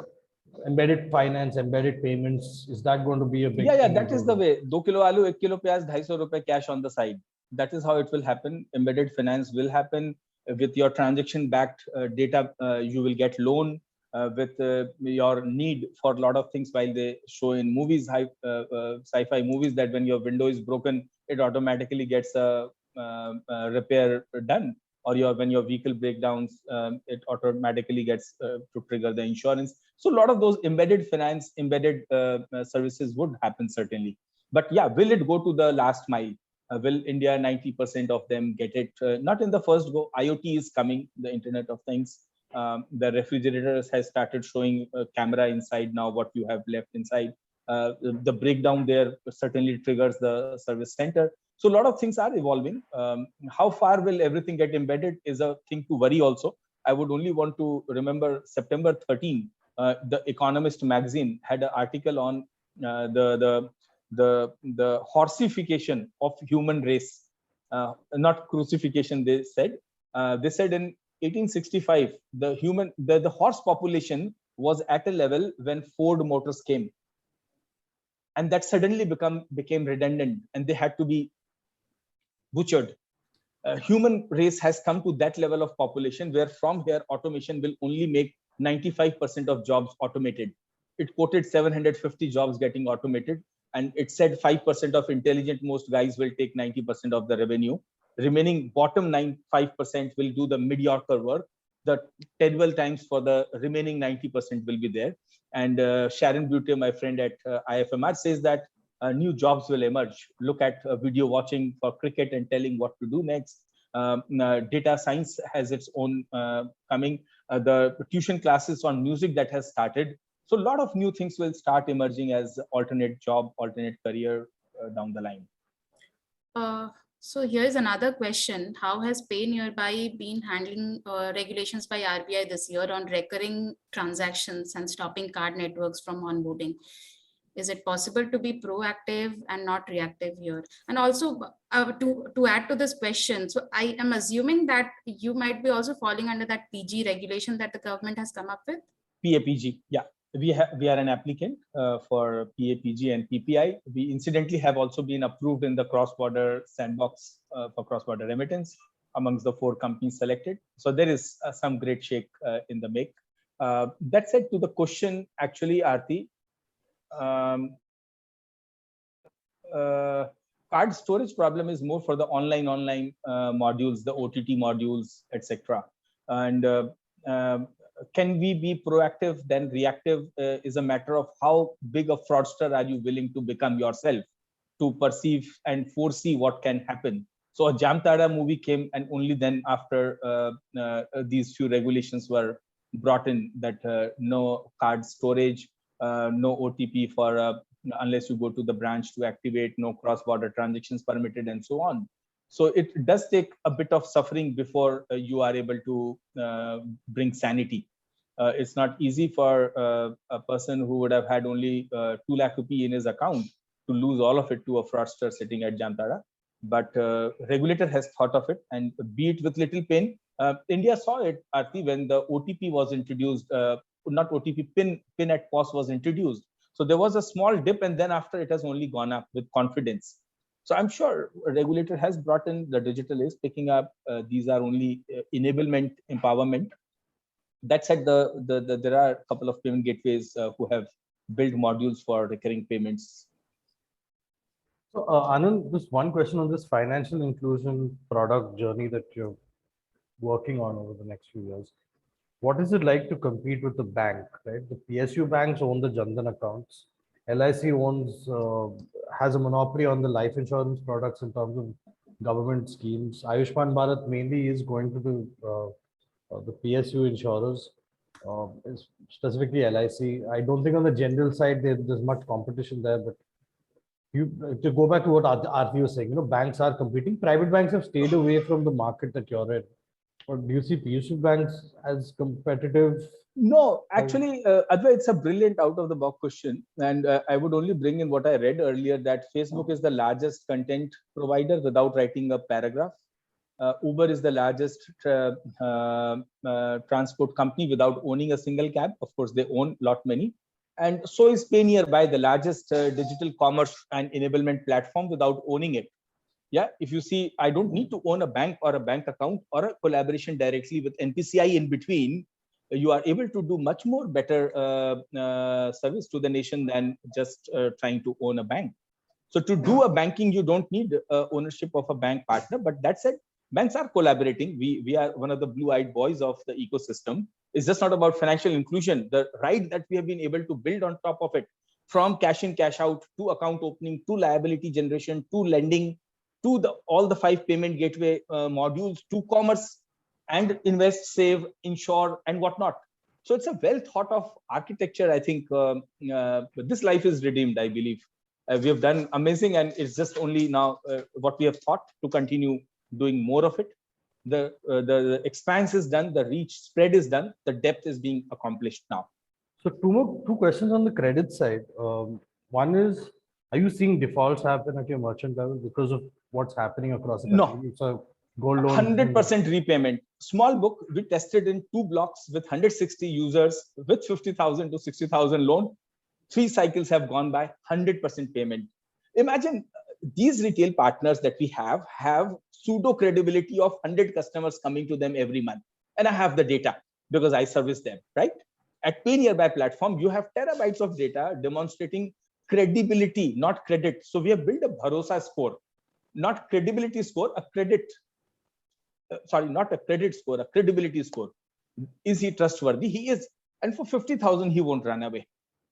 embedded finance, embedded payments, is that going to be a big thing? Yeah, thing that is the way. 2 kilo aloo, 1 kilo pyaz, 250 rupees cash on the side. That is how it will happen. Embedded finance will happen. With your transaction backed data, you will get loan. With your need for a lot of things, while they show in movies, sci-fi movies, that when your window is broken, it automatically gets a repair done, or when your vehicle breakdowns, it automatically gets to trigger the insurance. So a lot of those embedded finance, embedded services would happen certainly. But yeah, will it go to the last mile? Will India 90% of them get it? Not in the first go. IoT is coming, the Internet of Things. The refrigerators has started showing a camera inside now, what you have left inside. The breakdown there certainly triggers the service center. So a lot of things are evolving. How far will everything get embedded is a thing to worry also. I would only want to remember September 13, the Economist magazine had an article on the horsification of human race, not crucifixion, they said. They said in 1865, the horse population was at a level when Ford Motors came. And that suddenly became redundant and they had to be butchered. Human race has come to that level of population where from here automation will only make 95% of jobs automated. It quoted 750 jobs getting automated, and it said 5% of intelligent most guys will take 90% of the revenue. Remaining bottom 5% will do the mediocre work. The 10 times for the remaining 90% will be there. And Sharon Butte, my friend at IFMR, says that new jobs will emerge. Look at video watching for cricket and telling what to do next. Data science has its own coming. The tuition classes on music that has started. So a lot of new things will start emerging as alternate job, alternate career down the line. So here's another question. How has Pay Nearby been handling regulations by RBI this year on recurring transactions and stopping card networks from onboarding? Is it possible to be proactive and not reactive here? And also to add to this question, so I am assuming that you might be also falling under that PG regulation that the government has come up with? PAPG, yeah. We are an applicant for PAPG and PPI. We incidentally have also been approved in the cross-border sandbox for cross-border remittance amongst the 4 companies selected. So there is some great shake in the make. That said, to the question, actually, Aarti, card storage problem is more for the online modules, the OTT modules, etc. And can we be proactive than reactive is a matter of how big a fraudster are you willing to become yourself to perceive and foresee what can happen. So a Jamtara movie came, and only then after these few regulations were brought in, that no card storage, no OTP for unless you go to the branch to activate, no cross-border transactions permitted, and so on. So it does take a bit of suffering before you are able to bring sanity. It's not easy for a person who would have had only 2 lakh rupee in his account to lose all of it to a fraudster sitting at Jamtara. But regulator has thought of it, and be it with little pain. India saw it, Aarti, when the OTP was introduced, not OTP, PIN at POS was introduced. So there was a small dip, and then after it has only gone up with confidence. So I'm sure a regulator has brought in, the digital is picking up. These are only enablement, empowerment. That said, there are a couple of payment gateways who have built modules for recurring payments. So Anand, just one question on this financial inclusion product journey that you're working on over the next few years. What is it like to compete with the bank, right? The PSU banks own the Jan Dhan accounts. LIC has a monopoly on the life insurance products in terms of government schemes. Ayushman Bharat mainly is going to the PSU insurers, specifically LIC. I don't think on the general side there's much competition there, but to go back to what Aarti was saying, banks are competing. Private banks have stayed away from the market that you're in. Or do you see PSU banks as competitive? No, actually, Advait, it's a brilliant out-of-the-box question. And I would only bring in what I read earlier, that Facebook is the largest content provider without writing a paragraph. Uber is the largest transport company without owning a single cab. Of course, they own many. And so is Pay Nearby, the largest digital commerce and enablement platform without owning it. Yeah, if you see, I don't need to own a bank or a bank account or a collaboration directly with NPCI in between. You are able to do much more better service to the nation than just trying to own a bank. So to do a banking, you don't need ownership of a bank partner. But that said, banks are collaborating. We are one of the blue-eyed boys of the ecosystem. It's just not about financial inclusion. The ride that we have been able to build on top of it, from cash in, cash out, to account opening, to liability generation, to lending, to all the 5 payment gateway modules, to commerce, and invest, save, insure, and whatnot. So it's a well thought of architecture. I think this life is redeemed, I believe. We have done amazing, and it's just only now what we have thought to continue doing more of it. The expanse is done, the reach spread is done, the depth is being accomplished now. So two questions on the credit side. One is, are you seeing defaults happen at your merchant level because of what's happening across the country? No. So gold loan. 100% repayment. small book, we tested in 2 blocks with 160 users with 50,000 to 60,000 loan. 3 cycles have gone by, 100% payment. Imagine these retail partners that we have pseudo credibility of 100 customers coming to them every month. And I have the data because I service them, right? At Pay Nearby platform, you have terabytes of data demonstrating credibility, not credit. So we have built a Bharosa score, not credibility score, a credit. Sorry, not a credit score, a credibility score. Is he trustworthy? He is. And for 50,000, he won't run away.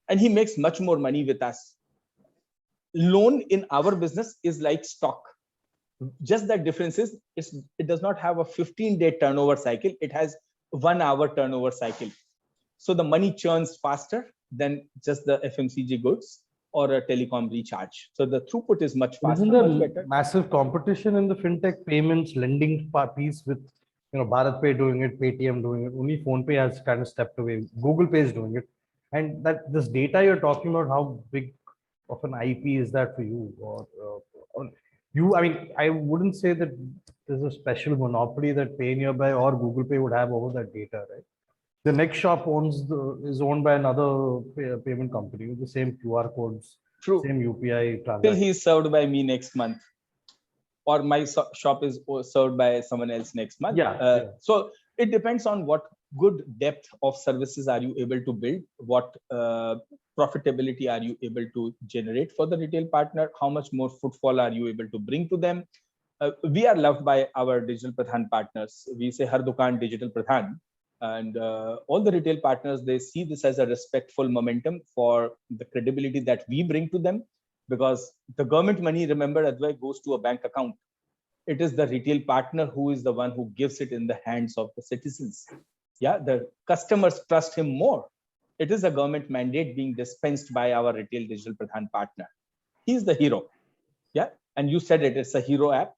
And he makes much more money with us. Loan in our business is like stock. Just that difference is it does not have a 15-day turnover cycle. It has 1 hour turnover cycle. So the money churns faster than just the FMCG goods or a telecom recharge. So the throughput is much faster, Isn't there much better. massive competition in the fintech payments lending piece with, Bharat Pay doing it, Paytm doing it? Only PhonePe has kind of stepped away. Google Pay is doing it. And that this data you're talking about, how big of an IP is that for you? Or you, I mean, I wouldn't say that there's a special monopoly that Pay Nearby or Google Pay would have over that data, right? The next shop is owned by another payment company with the same QR codes, True. same UPI Till transaction. he's served by me next month, or my shop is served by someone else next month. Yeah. So it depends on what good depth of services are you able to build, what profitability are you able to generate for the retail partner, how much more footfall are you able to bring to them. We are loved by our Digital Pradhan partners. We say Har Dukaan Digital Pradhan. And all the retail partners, they see this as a respectful momentum for the credibility that we bring to them, because the government money, remember, Advai, goes to a bank account. It is the retail partner who is the one who gives it in the hands of the citizens. Yeah, the customers trust him more. It is a government mandate being dispensed by our retail Digital Pradhan partner. He's the hero. Yeah, and you said it's a hero app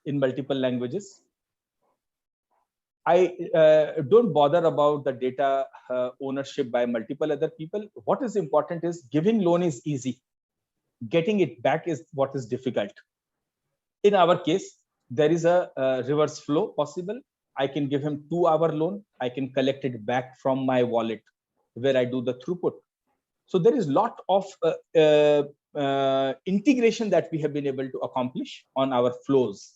in multiple languages. I don't bother about the data ownership by multiple other people. What is important is giving loan is easy. Getting it back is what is difficult. In our case, there is a reverse flow possible. I can give him 2-hour loan. I can collect it back from my wallet where I do the throughput. So there is a lot of integration that we have been able to accomplish on our flows.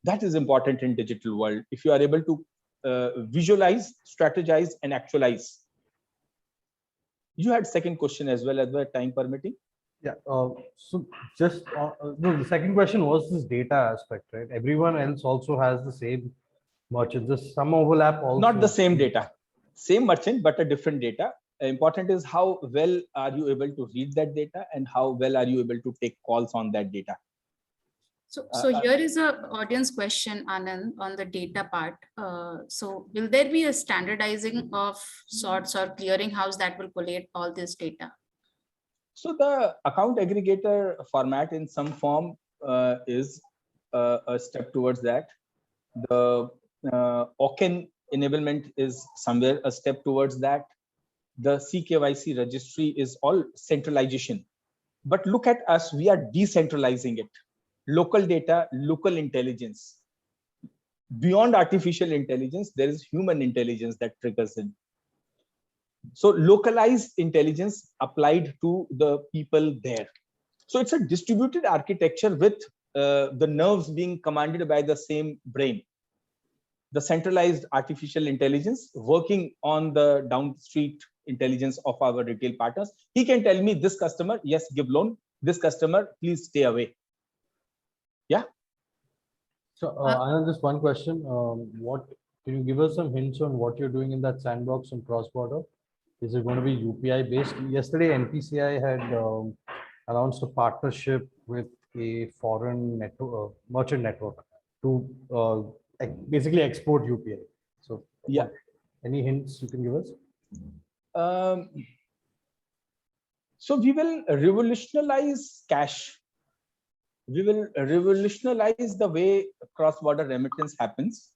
That is important in digital world. If you are able to visualize, strategize, and actualize. You had second question as well, as well, time permitting. Yeah. So just no, the second question was this data aspect, right? Everyone else also has the same merchant. There's some overlap also. Not the same data, same merchant, but a different data. Important is how well are you able to read that data and how well are you able to take calls on that data. So here is a audience question, Anand, on the data part. So will there be a standardizing of sorts or clearinghouse that will collate all this data? So the account aggregator format in some form is a step towards that. The OCEN enablement is somewhere a step towards that. The CKYC registry is all centralization. But look at us, we are decentralizing it. Local data, local intelligence. Beyond artificial intelligence, there is human intelligence that triggers in. So localized intelligence applied to the people there. So it's a distributed architecture with the nerves being commanded by the same brain. The centralized artificial intelligence working on the downstreet intelligence of our retail partners. He can tell me this customer, yes, give loan. This customer, please stay away. Yeah. So Anand, just one question. What can you give us some hints on what you're doing in that sandbox and cross-border? Is it going to be UPI based? Yesterday, NPCI had announced a partnership with a foreign merchant network to basically export UPI. So, yeah, any hints you can give us? So we will revolutionize cash. We will revolutionize the way cross-border remittance happens.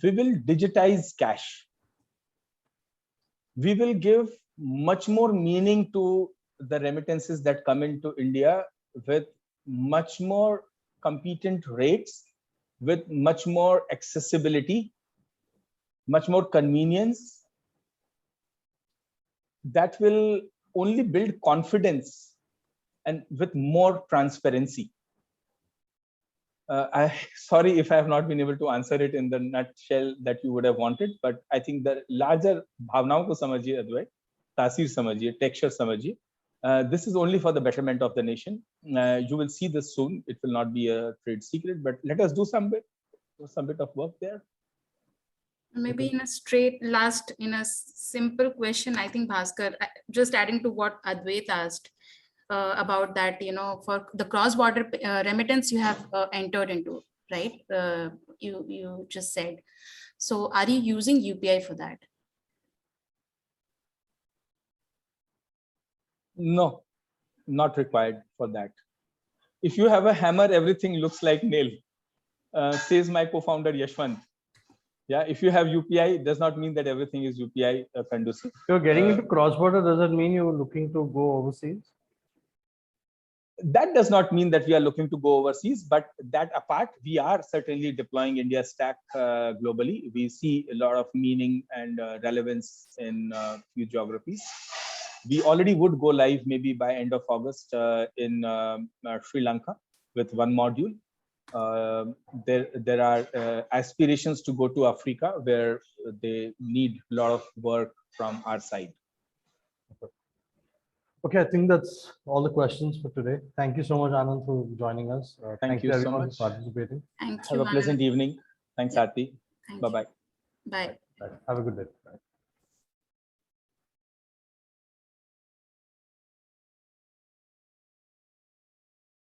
We will digitize cash. We will give much more meaning to the remittances that come into India with much more competent rates, with much more accessibility, much more convenience, that will only build confidence and with more transparency. Sorry if I have not been able to answer it in the nutshell that you would have wanted, but I think the larger bhavnaon ko samajhiye, Advait, taasir samajhiye, texture samajhiye. This is only for the betterment of the nation. You will see this soon. It will not be a trade secret, but let us do some bit of work there. Maybe in a simple question, I think Bhaskar, just adding to what Advait asked about that, for the cross-border remittance you have entered into, right? You just said. So are you using UPI for that? No, not required for that. If you have a hammer, everything looks like nail, says my co-founder Yashwant. Yeah, if you have UPI, does not mean that everything is UPI conducive. You're getting into cross-border, does that mean you're looking to go overseas? That does not mean that we are looking to go overseas, but that apart, we are certainly deploying India Stack globally. We see a lot of meaning and relevance in few geographies. We already would go live maybe by end of August in Sri Lanka with one module. There are aspirations to go to Africa where they need a lot of work from our side. Okay, I think that's all the questions for today. Thank you so much, Anand, for joining us. Thank you so everyone much for participating. Thank you. Have a pleasant Anand. evening. Thanks, Aarti. Thank you. Bye-bye. Bye. Have a good day. Bye.